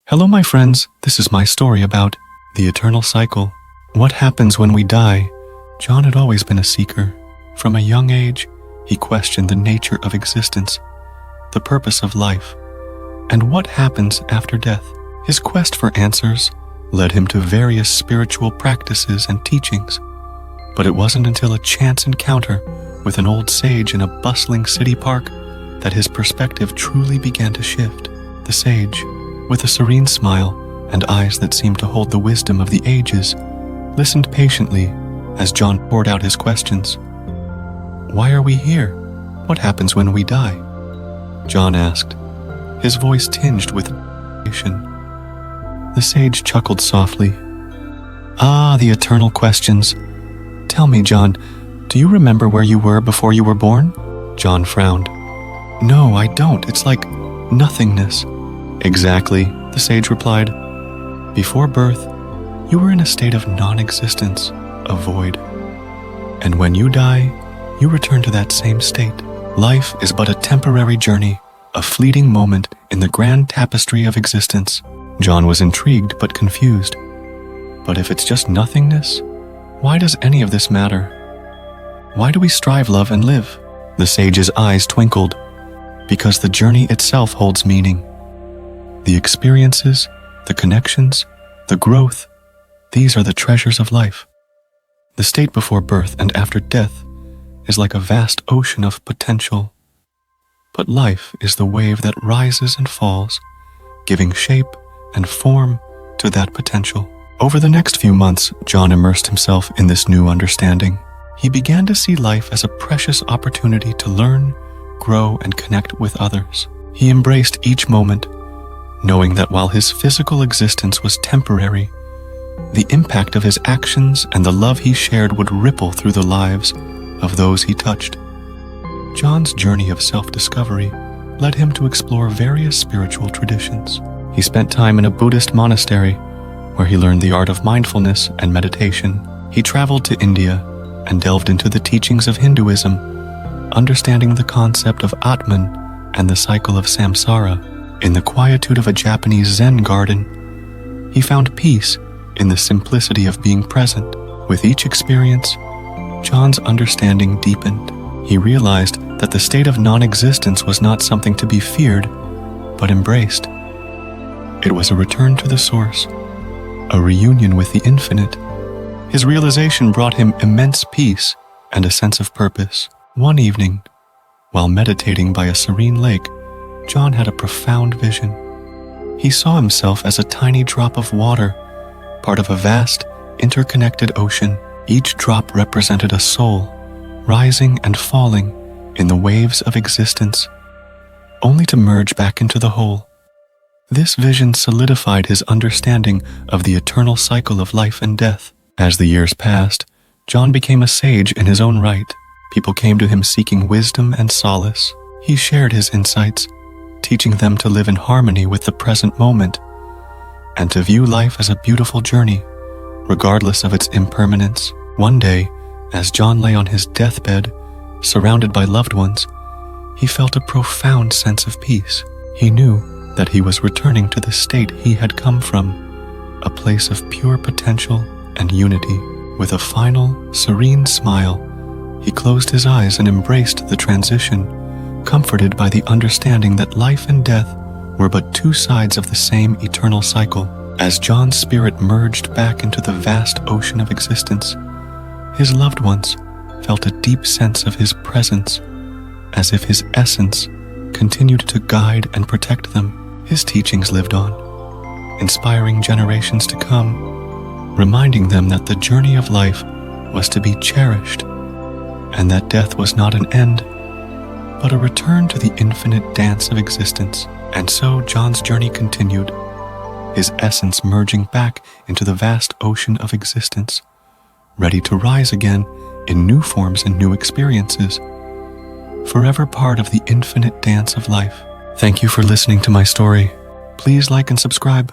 Hello, my friends. This is my story about the eternal cycle. What happens when we die? John had always been a seeker. From a young age, he questioned the nature of existence, the purpose of life, and what happens after death. His quest for answers led him to various spiritual practices and teachings, but it wasn't until a chance encounter with an old sage in a bustling city park that his perspective truly began to shift. The sage, with a serene smile and eyes that seemed to hold the wisdom of the ages, listened patiently as John poured out his questions. "Why are we here? What happens when we die?" John asked, his voice tinged with admiration. The sage chuckled softly. "Ah, the eternal questions. Tell me, John, do you remember where you were before you were born?" John frowned. "No, I don't. It's like nothingness." "Exactly," the sage replied. "Before birth, you were in a state of non-existence, a void. And when you die, you return to that same state. Life is but a temporary journey, a fleeting moment in the grand tapestry of existence." John was intrigued but confused. But if it's just nothingness, why does any of this matter? Why do we strive, love, and live? The sage's eyes twinkled. Because the journey itself holds meaning. The experiences, the connections, the growth, these are the treasures of life. The state before birth and after death is like a vast ocean of potential. But life is the wave that rises and falls, giving shape and form to that potential. Over the next few months, John immersed himself in this new understanding. He began to see life as a precious opportunity to learn, grow, and connect with others. He embraced each moment, knowing that while his physical existence was temporary, the impact of his actions and the love he shared would ripple through the lives of those he touched. John's journey of self-discovery led him to explore various spiritual traditions. He spent time in a Buddhist monastery, where he learned the art of mindfulness and meditation. He traveled to India and delved into the teachings of Hinduism, understanding the concept of Atman and the cycle of samsara. In the quietude of a Japanese Zen garden, he found peace in the simplicity of being present. With each experience, John's understanding deepened. He realized that the state of non-existence was not something to be feared, but embraced. It was a return to the source, a reunion with the infinite. His realization brought him immense peace and a sense of purpose. One evening, while meditating by a serene lake, John had a profound vision. He saw himself as a tiny drop of water, part of a vast, interconnected ocean. Each drop represented a soul, rising and falling in the waves of existence, only to merge back into the whole. This vision solidified his understanding of the eternal cycle of life and death. As the years passed, John became a sage in his own right. People came to him seeking wisdom and solace. He shared his insights, teaching them to live in harmony with the present moment and to view life as a beautiful journey, regardless of its impermanence. One day, as John lay on his deathbed, surrounded by loved ones, he felt a profound sense of peace. He knew that he was returning to the state he had come from, a place of pure potential and unity. With a final, serene smile, he closed his eyes and embraced the transition, comforted by the understanding that life and death were but two sides of the same eternal cycle. As John's spirit merged back into the vast ocean of existence, his loved ones felt a deep sense of his presence, as if his essence continued to guide and protect them. His teachings lived on, inspiring generations to come, reminding them that the journey of life was to be cherished, and that death was not an end, but a return to the infinite dance of existence. And so John's journey continued, his essence merging back into the vast ocean of existence, ready to rise again in new forms and new experiences, forever part of the infinite dance of life. Thank you for listening to my story. Please like and subscribe.